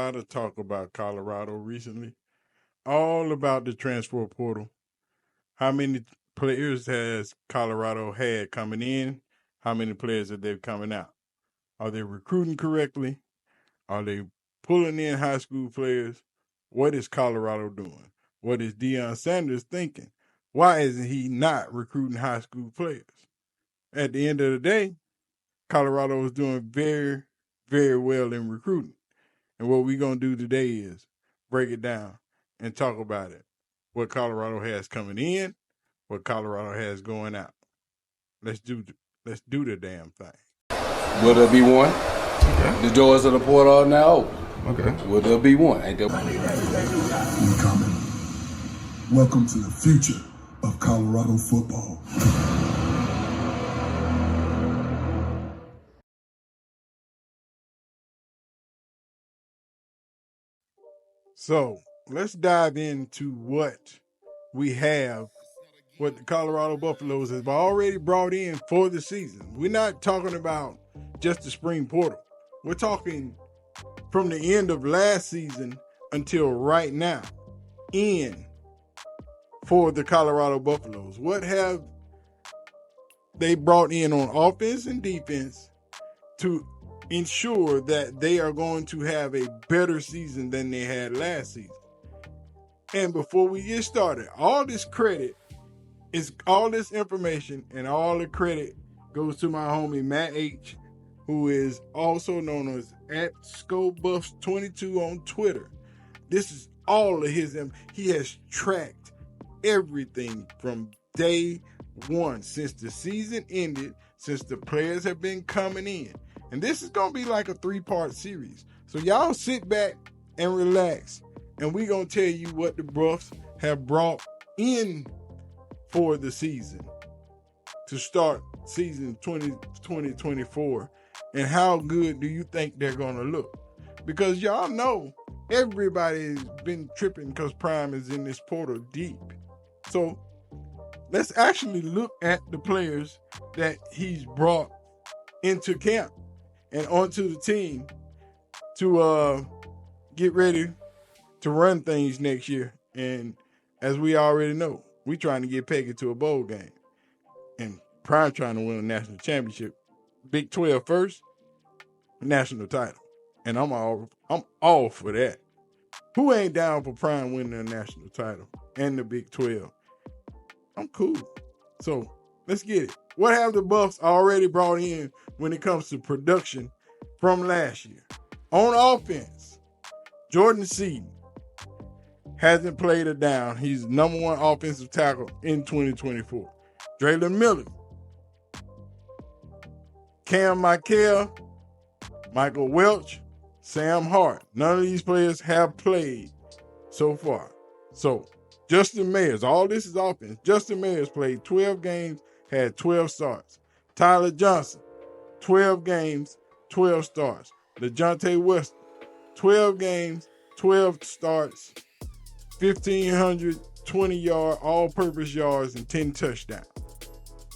lot of talk about Colorado recently, all about the transfer portal. How many players has Colorado had coming in? How many players are they coming out? Are they recruiting correctly? Are they pulling in high school players? What is Colorado doing? What is Deion Sanders thinking? Why isn't he not recruiting high school players? At the end of the day, Colorado is doing very, very well in recruiting. And what we're going to do today is break it down and talk about it. What Colorado has coming in, what Colorado has going out. Let's do the damn thing. Will there be one? Okay. The doors of the portal are now open. Okay. Will there be one? Ain't there? Incoming. Welcome to the future of Colorado football. So let's dive into what we have, what the Colorado Buffaloes have already brought in for the season. We're not talking about just the spring portal. We're talking from the end of last season until right now in for the Colorado Buffaloes. What have they brought in on offense and defense to ensure that they are going to have a better season than they had last season? And before we get started, all this information and all the credit goes to my homie Matt H, who is also known as @ScoBuffs22 on Twitter. This is all of his. He has tracked everything from day one since the season ended, since the players have been coming in. And this is going to be like a 3-part series. So y'all sit back and relax, and we're going to tell you what the Buffs have brought in for the season to start season 2024, and how good do you think they're going to look? Because y'all know everybody's been tripping because Prime is in this portal deep. So let's actually look at the players that he's brought into camp and onto the team to get ready to run things next year. And as we already know, we're trying to get Peggy to a bowl game. And Prime trying to win a national championship. Big 12 first, national title. And I'm all for that. Who ain't down for Prime winning a national title and the Big 12? I'm cool. So let's get it. What have the Buffs already brought in when it comes to production from last year? On offense, Jordan Seaton hasn't played a down. He's number one offensive tackle in 2024. Draylon Miller, Cam Michael, Michael Welch, Sam Hart. None of these players have played so far. So Justin Mayers, all this is offense. Justin Mayers played 12 games, had 12 starts. Tyler Johnson, 12 games, 12 starts. LaJohntay West, 12 games, 12 starts, 1,520 yards, all-purpose yards, and 10 touchdowns.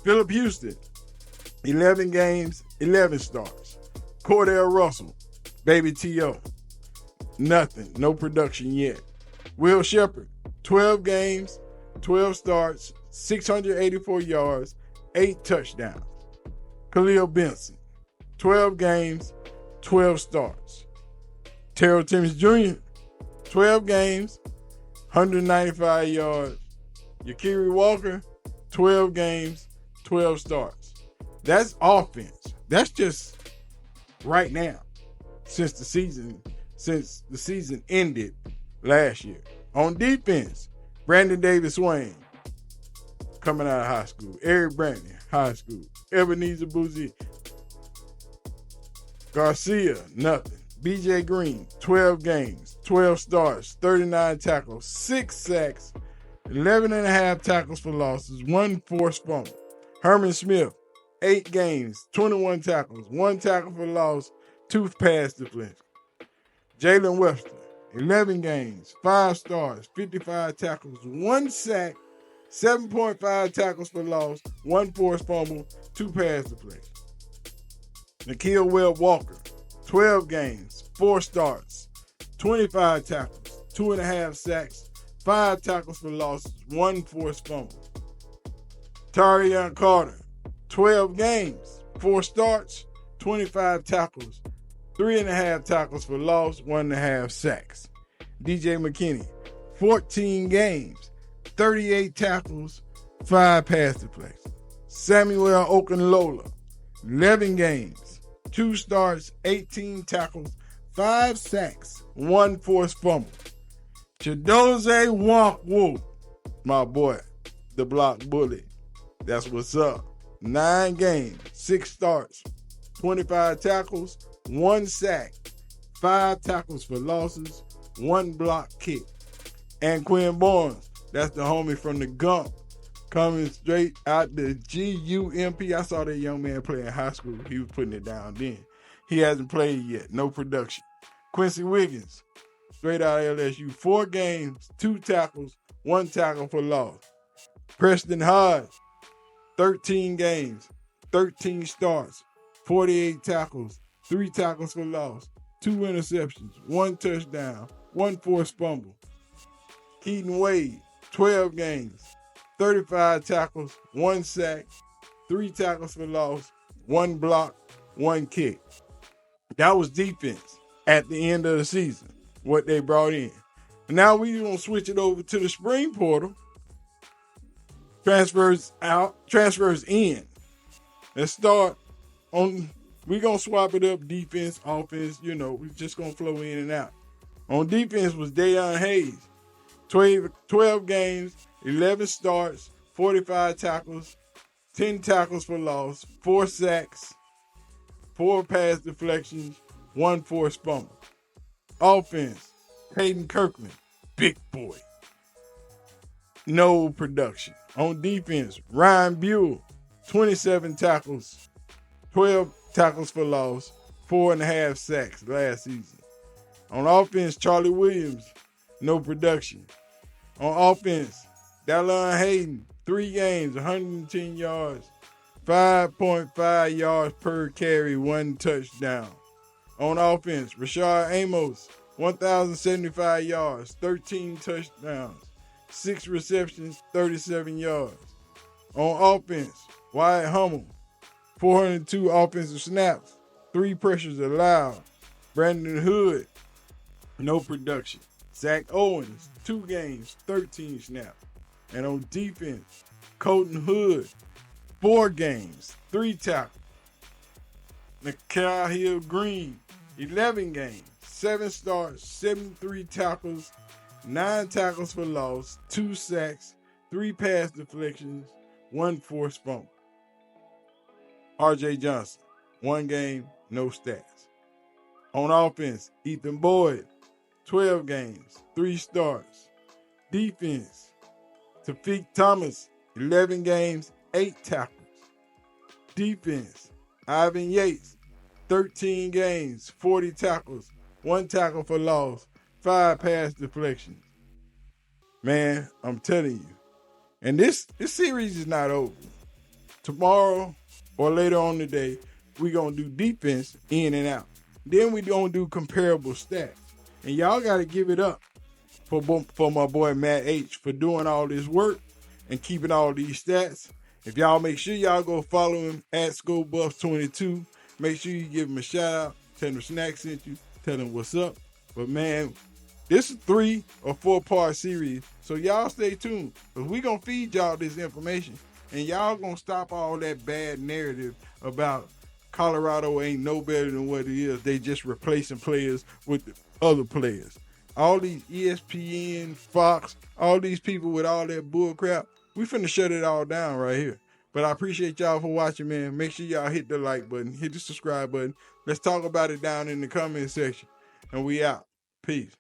Phillip Houston, 11 games, 11 starts. Cordell Russell, Baby T.O., nothing, no production yet. Will Shepherd, 12 games, 12 starts, 684 yards, 8 touchdowns. Khalil Benson, 12 games, 12 starts. Terrell Timmons Jr., 12 games, 195 yards. Yakiri Walker, 12 games, 12 starts. That's offense. That's just right now since the season ended last year. On defense, Brandon Davis Swain, coming out of high school. Eric Brandon, high school. Ebenezer Bouzie Garcia, nothing. BJ Green, 12 games, 12 starts, 39 tackles, 6 sacks, 11 and a half tackles for losses, 1 forced fumble. Herman Smith, 8 games, 21 tackles, 1 tackle for loss, 2 pass deflections. Jalen Webster, 11 games, 5 starts, 55 tackles, 1 sack, 7.5 tackles for loss, 1 forced fumble, 2 pass deflections. Nikhil Webb Walker, 12 games, 4 starts, 25 tackles, 2.5 sacks, 5 tackles for losses, 1 forced fumble. Tarion Carter, 12 games, 4 starts, 25 tackles, 3.5 tackles for loss, 1.5 sacks. DJ McKinney, 14 games, 38 tackles, 5 pass deflections. Samuel Okunlola, 11 games, 2 starts, 18 tackles, 5 sacks, 1 forced fumble. Chidozie Nwankwo, my boy, the block bully. That's what's up. 9 games, 6 starts, 25 tackles, 1 sack, 5 tackles for losses, 1 block kick. And Quinn Barnes, that's the homie from the Gump, coming straight out the GUMP. I saw that young man play in high school. He was putting it down then. He hasn't played yet. No production. Quincy Wiggins, straight out of LSU. 4 games, 2 tackles, 1 tackle for loss. Preston Hodge, 13 games, 13 starts, 48 tackles, 3 tackles for loss, 2 interceptions, 1 touchdown, 1 forced fumble. Keaton Wade, 12 games, 35 tackles, 1 sack, 3 tackles for loss, 1 block, 1 kick. That was defense at the end of the season, what they brought in. Now we're going to switch it over to the spring portal. Transfers out, transfers in. Let's start on, we're going to swap it up, defense, offense, we're just going to flow in and out. On defense was Deion Hayes, 12 games, 11 starts, 45 tackles, 10 tackles for loss, 4 sacks, 4 pass deflections, 1 forced fumble. Offense, Peyton Kirkland, big boy. No production. On defense, Ryan Buell, 27 tackles, 12 tackles for loss, 4.5 sacks last season. On offense, Charlie Williams, no production. On offense, Dallon Hayden, 3 games, 110 yards, 5.5 yards per carry, 1 touchdown. On offense, Rashard Amos, 1,075 yards, 13 touchdowns, 6 receptions, 37 yards. On offense, Wyatt Hummel, 402 offensive snaps, 3 pressures allowed. Brandon Hood, no production. Zach Owens, 2 games, 13 snaps. And on defense, Colton Hood, 4 games, 3 tackles. Nikhil Green, 11 games, 7 starts, 73 tackles, 9 tackles for loss, 2 sacks, 3 pass deflections, 1 forced fumble. R.J. Johnson, 1 game, no stats. On offense, Ethan Boyd, 12 games, 3 starts. Defense, Tafik Thomas, 11 games, 8 tackles. Defense, Ivan Yates, 13 games, 40 tackles, 1 tackle for loss, 5 pass deflections. Man, I'm telling you. And this series is not over. Tomorrow or later on today, we're going to do defense in and out. Then we're going to do comparable stats. And y'all got to give it up for my boy Matt H for doing all this work and keeping all these stats. If y'all make sure y'all go follow him at ScoBuffs22. Make sure you give him a shout out. Tell him Snack sent you. Tell him what's up. But man, this is 3 or 4 part series. So y'all stay tuned. Because we going to feed y'all this information. And y'all going to stop all that bad narrative about Colorado ain't no better than what it is. They just replacing players with the other players. All these ESPN, Fox, all these people with all that bull crap, we finna shut it all down right here. But I appreciate y'all for watching, man. Make sure y'all hit the like button, hit the subscribe button. Let's talk about it down in the comment section. And we out. Peace.